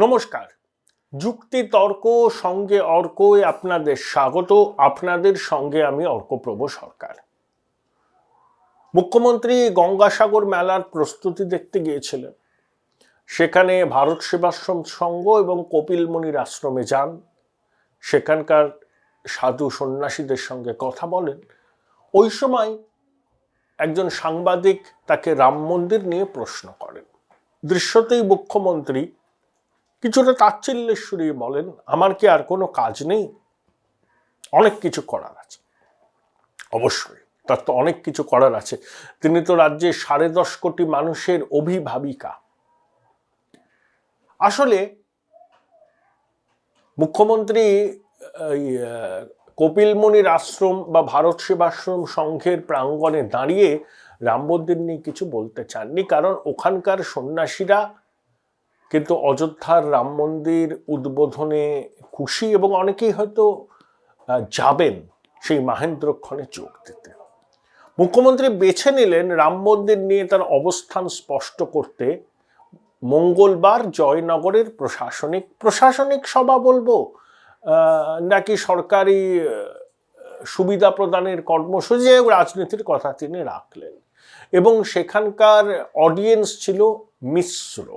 নমস্কার। যুক্তি তর্ক সঙ্গে অর্কয় আপনাদের স্বাগত। আপনাদের সঙ্গে আমি অর্কপ্রভ সরকার। মুখ্যমন্ত্রী গঙ্গাসাগর মেলার প্রস্তুতি দেখতে গিয়েছিলেন। সেখানে ভারত সেবাশ্রম সংঘ এবং কপিল মুনির আশ্রমে যান। সেখানকার সাধু সন্ন্যাসীদের সঙ্গে কথা বলেন। ওই সময় একজন সাংবাদিক তাকে রাম মন্দির নিয়ে প্রশ্ন করেন। দৃশ্যতেই মুখ্যমন্ত্রী কিছুটা তাচ্ছিল্যের সুরে বলেন, আমার কি আর কোনো কাজ নেই? অনেক কিছু করার আছে। অবশ্যই তার তো অনেক কিছু করার আছে। তিনি তো রাজ্যের 10.5 কোটি মানুষের অভিভাবিকা। আসলে মুখ্যমন্ত্রী কপিল মুনির আশ্রম বা ভারত সেবাশ্রম সংঘের প্রাঙ্গণে দাঁড়িয়ে রাম মন্দির নিয়ে কিছু বলতে চাননি, কারণ ওখানকার সন্ন্যাসীরা কিন্তু অযোধ্যার রাম মন্দির উদ্বোধনে খুশি এবং অনেকেই হয়তো যাবেন সেই মাহেন্দ্রক্ষণে যোগ দিতে। মুখ্যমন্ত্রী বেছে নিলেন রাম মন্দির নিয়ে তার অবস্থান স্পষ্ট করতে মঙ্গলবার জয়নগরের প্রশাসনিক সভা বলবো নাকি সরকারি সুবিধা প্রদানের কর্মসূচি, রাজনীতির কথা তিনি রাখলেন এবং সেখানকার অডিয়েন্স ছিল মিশ্র।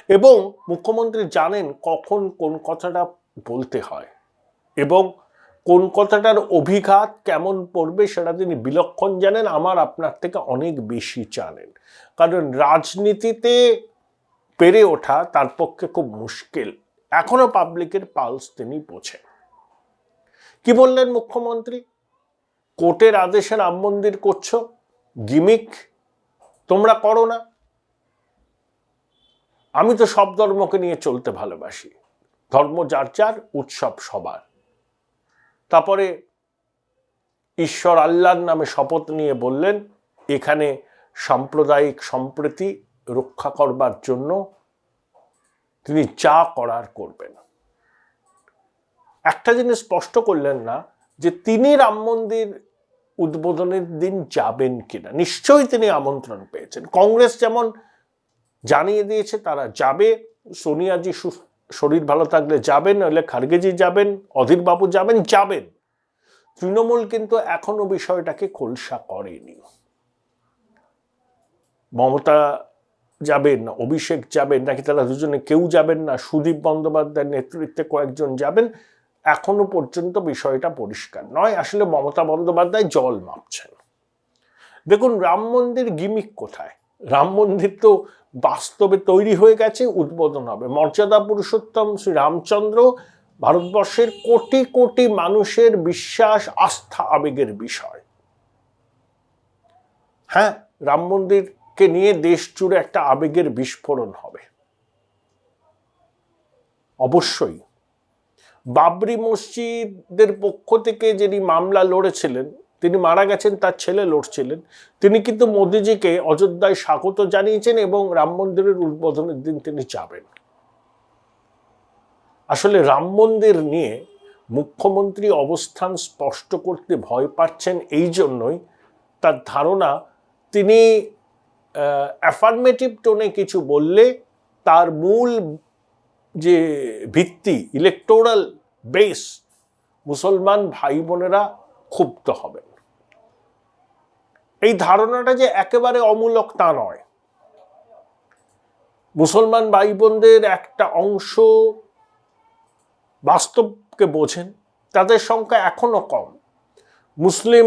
এবং মুখ্যমন্ত্রী জানেন কখন কোন কথাটা বলতে হয় এবং কোন কথাটার অভিঘাত কেমন পড়বে সেটা তিনি বিলক্ষণ জানেন। আমার আপনার থেকে অনেক বেশি জানেন, কারণ রাজনীতিতে পেরে ওঠা তার পক্ষে খুব মুশকিল। এখনো পাবলিকের পালস তিনি বোঝেন। কি বললেন মুখ্যমন্ত্রী? কোর্টের আদেশে রাম মন্দির করছো, গিমিক তোমরা করো না। আমি তো সব ধর্মকে নিয়ে চলতে ভালোবাসি, ধর্ম যার যার, উৎসব সবার। তারপরে ঈশ্বর আল্লাহর নামে শপথ নিয়ে বললেন এখানে সাম্প্রদায়িক সম্প্রীতি রক্ষা করবার জন্য তিনি যা করার করবেন। একটা জিনিস স্পষ্ট করলেন না যে তিনি রাম মন্দির উদ্বোধনের দিন যাবেন কিনা। নিশ্চয়ই তিনি আমন্ত্রণ পেয়েছেন। কংগ্রেস যেমন জানিয়ে দিয়েছে তারা যাবে, সোনিয়াজি শরীর ভালো থাকলে যাবেন, নইলে খার্গেজি যাবেন, অধীরবাবু যাবেন। তৃণমূল কিন্তু এখনো বিষয়টাকে খোলসা করেনি। মমতা যাবেন, অভিষেক যাবেন, নাকি তারা দুজনে কেউ যাবেন না, সুদীপ বন্দ্যোপাধ্যায়ের নেতৃত্বে কয়েকজন যাবেন, এখনো পর্যন্ত বিষয়টা পরিষ্কার নয়। আসলে মমতা বন্দ্যোপাধ্যায় জল মাপছেন। দেখুন, রাম মন্দির গিমিক কোথায়? রাম মন্দির তো বাস্তবে তৈরি হয়ে গেছে, উদ্বোধন হবে। মর্যাদা পুরুষোত্তম শ্রী রামচন্দ্র ভারতবর্ষের কোটি কোটি মানুষের বিশ্বাস, আস্থা, আবেগের বিষয়। হ্যাঁ, রাম মন্দিরকে নিয়ে দেশ জুড়ে একটা আবেগের বিস্ফোরণ হবে অবশ্যই। বাবরি মসজিদের পক্ষ থেকে যিনি মামলা লড়েছিলেন, তিনি মারা গেছেন, তার ছেলে লড়ছিলেন। তিনি কিন্তু মোদিজিকে অযোধ্যায় স্বাগত জানিয়েছেন এবং রাম মন্দিরের উদ্বোধনের দিন তিনি যাবেন। আসলে রাম মন্দির নিয়ে মুখ্যমন্ত্রী অবস্থান স্পষ্ট করতে ভয় পাচ্ছেন এই জন্যই, তার ধারণা তিনি অ্যাফার্মেটিভ টোনে কিছু বললে তার মূল যে ভিত্তি, ইলেকটোরাল বেস, মুসলমান ভাই বোনেরা ক্ষুব্ধ হবেন। এই ধারণাটা যে একেবারে অমূলক তা নয়। মুসলমান ভাই বোনদের একটা অংশ বাস্তবকে বোঝেন, তাদের সংখ্যা এখনো কম। মুসলিম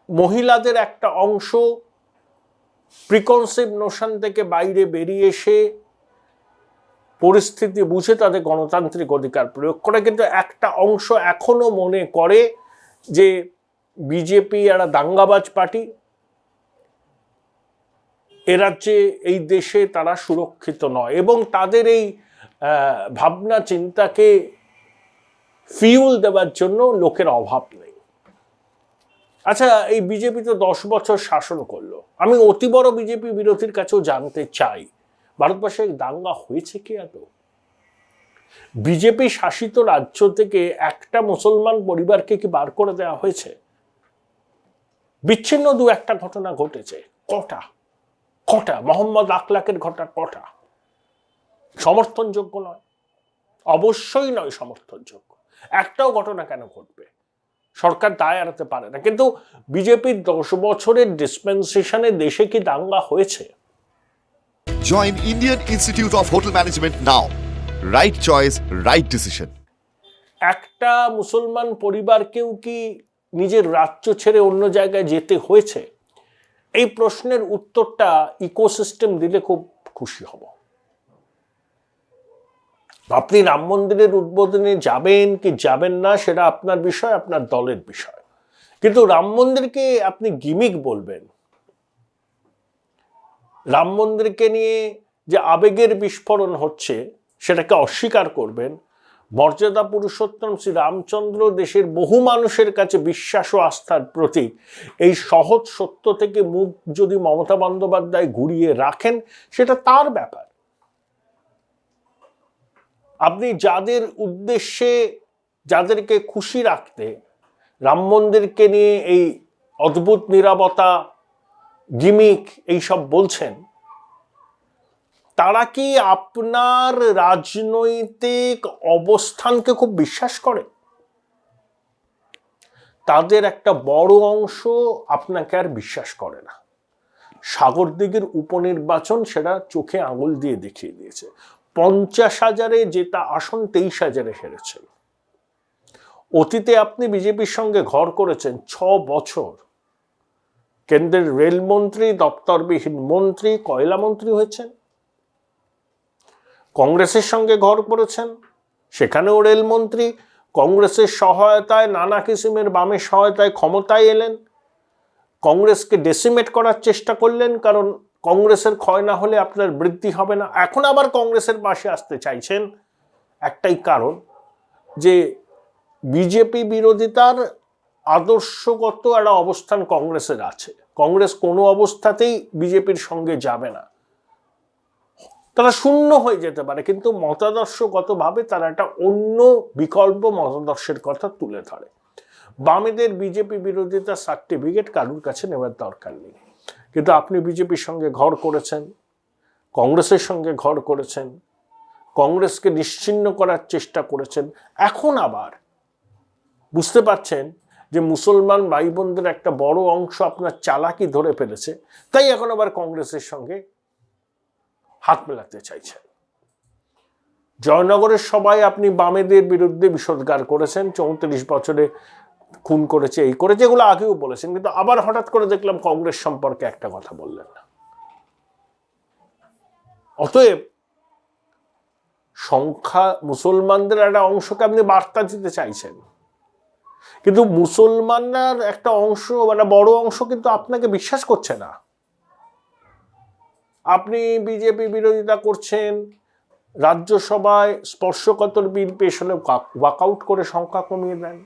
মহিলাদের একটা অংশ প্রিকনসিভ নোশন থেকে বাইরে বেরিয়ে এসে পরিস্থিতি বুঝে তাদের গণতান্ত্রিক অধিকার প্রয়োগ করে, কিন্তু একটা অংশ এখনো মনে করে যে বিজেপি একটা দাঙ্গাবাজ পার্টি, এ রাজ্যে এই দেশে তারা সুরক্ষিত নয় এবং তাদের এই ভাবনা চিন্তাকে ফিউল দেওয়ার জন্য লোকের অভাব নেই। আচ্ছা, এই বিজেপি তো 10 বছর শাসন করলো। আমি অতি বড় বিজেপি বিরোধীর কাছেও জানতে চাই, ভারতবর্ষে দাঙ্গা হয়েছে কি এত? বিজেপি শাসিত রাজ্য থেকে একটা মুসলমান পরিবারকে কি বার করে দেওয়া হয়েছে? বিচ্ছিন্ন 2-1টা ঘটনা ঘটেছে। কটা? মোহাম্মদ আকলাকের ঘটনা কটা? সমর্থনযোগ্য নয়, অবশ্যই নয় সমর্থনযোগ্য। একটাও ঘটনা কেন ঘটবে, সরকার দায় এড়াতে পারে না। কিন্তু বিজেপির 10 বছরের ডিসপেন্সেশনে দেশে কি দাঙ্গা হয়েছে? Join Indian Institute of Hotel Management now. Right choice, right decision. একটা মুসলমান পরিবারকেও কি নিজের রাজ্য ছেড়ে অন্য জায়গায় যেতে হয়েছে? এই প্রশ্নের উত্তরটা ইকোসিস্টেম দিলে খুব খুশি হব। আপনি রাম মন্দিরের উদ্বোধনে যাবেন কি যাবেন না সেটা আপনার বিষয়, আপনার দলের বিষয়, কিন্তু রাম মন্দিরকে আপনি গিমিক বলবেন, রাম মন্দিরকে নিয়ে যে আবেগের বিস্ফোরণ হচ্ছে সেটাকে অস্বীকার করবেন, মর্যাদা পুরুষোত্তম শ্রী রামচন্দ্র দেশের বহু মানুষের কাছে বিশ্বাস ও আস্থার প্রতীক, এই সহজ সত্য থেকে মুখ যদি মমতা বন্দ্যোপাধ্যায় ঘুরিয়ে রাখেন সেটা তার ব্যাপার। আপনি যাদের উদ্দেশ্যে, যাদেরকে খুশি রাখতে রাম মন্দিরকে নিয়ে এই অদ্ভুত নীরবতা, গিমিক এইসব বলছেন, তারা কি আপনার রাজনৈতিক অবস্থানকে খুব বিশ্বাস করে? তাদের একটা বড় অংশ আপনাকে আর বিশ্বাস করে না। সাগরদিঘির উপনির্বাচন সেটা চোখে আঙুল দিয়ে দেখিয়ে দিয়েছে। 50,000-এ জেতা আসন 23,000-এ হেরেছে। অতীতে আপনি বিজেপির সঙ্গে ঘর করেছেন 6 বছর, কেন্দ্রের রেলমন্ত্রী, দপ্তরবিহীন মন্ত্রী, কয়লা মন্ত্রী হয়েছেন। কংগ্রেসের সঙ্গে ঘর করেছেন, সেখানেও রেলমন্ত্রী, কংগ্রেসের সহায়তায়, নানা কিসিমের বামের সহায়তায় ক্ষমতায় এলেন, কংগ্রেসকে ডেসিমেট করার চেষ্টা করলেন, কারণ কংগ্রেসের ক্ষয় না হলে আপনার বৃদ্ধি হবে না। এখন আবার কংগ্রেসের পাশে আসতে চাইছেন, একটাই কারণ যে বিজেপি বিরোধিতার আদর্শগত একটা অবস্থান কংগ্রেসের আছে। কংগ্রেস কোনো অবস্থাতেই বিজেপির সঙ্গে যাবে না, তারা শূন্য হয়ে যেতে পারে, কিন্তু মতাদর্শগতভাবে তারা একটা অন্য বিকল্প মতাদর্শের কথা তুলে ধরে। বামেদের বিজেপি বিরোধিতা সার্টিফিকেট কারুর কাছে নেওয়ার দরকার নেই, কিন্তু আপনি বিজেপির সঙ্গে ঘর করেছেন, কংগ্রেসের সঙ্গে ঘর করেছেন, কংগ্রেসকে নিশ্চিহ্ন করার চেষ্টা করেছেন। এখন আবার বুঝতে পারছেন যে মুসলমান ভাই বোনদের একটা বড় অংশ আপনার চালাকি ধরে ফেলেছে, তাই এখন আবার কংগ্রেসের সঙ্গে হাত মেলাতে চাইছেন। জয়নগরের সবাই আপনি বামেদের বিরুদ্ধে বিষোদ্গার করেছেন, 34 বছরে খুন করেছে, এই করেছে, এগুলো আগেও বলেছেন, কিন্তু আবার হঠাৎ করে দেখলাম কংগ্রেস সম্পর্কে একটা কথা বললেন না। অতএব সংখ্যা মুসলমানদের একটা অংশকে আপনি বার্তা দিতে চাইছেন, কিন্তু মুসলমানদের একটা অংশ, মানে বড় অংশ কিন্তু আপনাকে বিশ্বাস করছে না। আপনি বিজেপি বিরোধিতা করছেন, রাজ্যসভায় স্পর্শকাতর বিল পেশ হলে ওয়াকআউট করে সংখ্যা কমিয়ে দেন।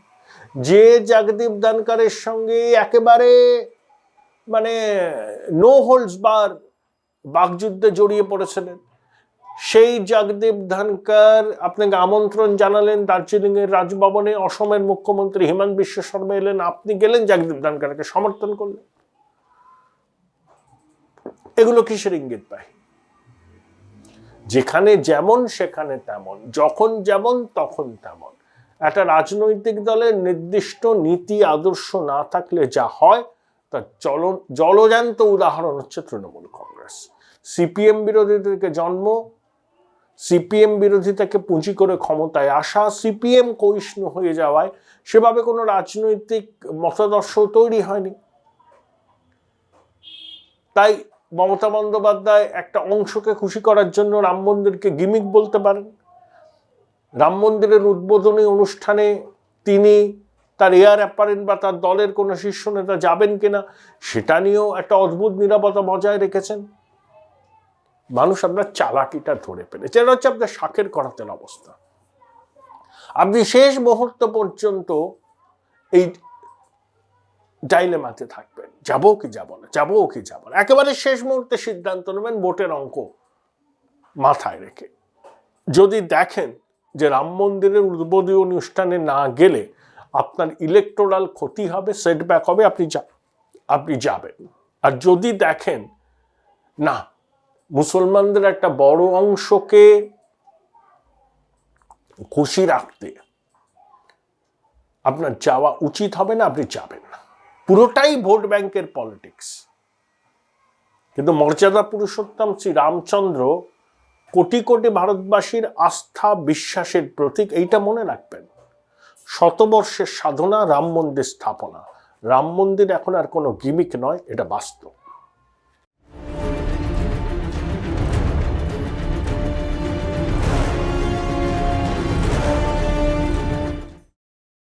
যে জগদীপ ধনকরের সঙ্গে একেবারে মানে নো হোল্ডস বার বাকযুদ্ধে জড়িয়ে পড়েছিলেন, সেই জগদীপ ধনকর আপনাকে আমন্ত্রণ জানালেন দার্জিলিংয়ের রাজভবনে, অসমের মুখ্যমন্ত্রী হিমন্ত বিশ্ব শর্মা এলেন, আপনি গেলেন, জগদীপ ধনকরকে সমর্থন করলেন। এগুলো কিসের ইঙ্গিত পাই? যেখানে যেমন সেখানে তেমন, যখন যেমন তখন তেমন। একটা রাজনৈতিক দলের নির্দিষ্ট নীতি আদর্শ না থাকলে যা হয় তার জলজান্ত উদাহরণ হচ্ছে তৃণমূল কংগ্রেস। সিপিএম বিরোধীদেরকে জন্ম, সিপিএম বিরোধিতাকে পুঁজি করে ক্ষমতায় আসা, সিপিএম ক্ষয়িষ্ণু হয়ে যাওয়ায় সেভাবে কোনো রাজনৈতিক মতাদর্শ তৈরি হয়নি। তাই মমতা বন্দ্যোপাধ্যায় একটা অংশকে খুশি করার জন্য রাম মন্দিরকে গিমিক বলতে পারেন। রাম মন্দিরের উদ্বোধনী অনুষ্ঠানে তিনি তার এয়ার অ্যাপারেন্ট বা তার দলের কোনো শীর্ষ নেতা যাবেন কিনা সেটা নিয়েও একটা অদ্ভুত নীরবতা বজায় রেখেছেন। মানুষ আপনার চালাকিটা ধরে ফেলেছে। এটা হচ্ছে আপনার শাকের করাতের অবস্থা। আপনি শেষ মুহূর্ত পর্যন্ত এই ডাইলেমাতে থাকবেন, যাবো কি যাব না, যাবো কি যাব না। একেবারে শেষ মুহূর্তে সিদ্ধান্ত নেবেন ভোটের অঙ্ক মাথায় রেখে। যদি দেখেন যে রাম মন্দিরের উদ্বোধনী অনুষ্ঠানে না গেলে আপনার ইলেকটোরাল ক্ষতি হবে, সেটব্যাক হবে, আপনি যাবেন। আর যদি দেখেন না, মুসলমানদের একটা বড় অংশকে খুশি রাখতে আপনার যাওয়া উচিত হবে না, আপনি যাবেন না। পুরোটাই ভোট ব্যাংকের পলিটিক্স। কিন্তু মর্যাদা পুরুষোত্তম শ্রী রামচন্দ্র কোটি কোটি ভারতবাসীর আস্থা বিশ্বাসের প্রতীক, এইটা মনে রাখবেন। শতবর্ষের সাধনা রাম মন্দির স্থাপনা। রাম মন্দির এখন আর কোনো গিমিক নয়, এটা বাস্তব।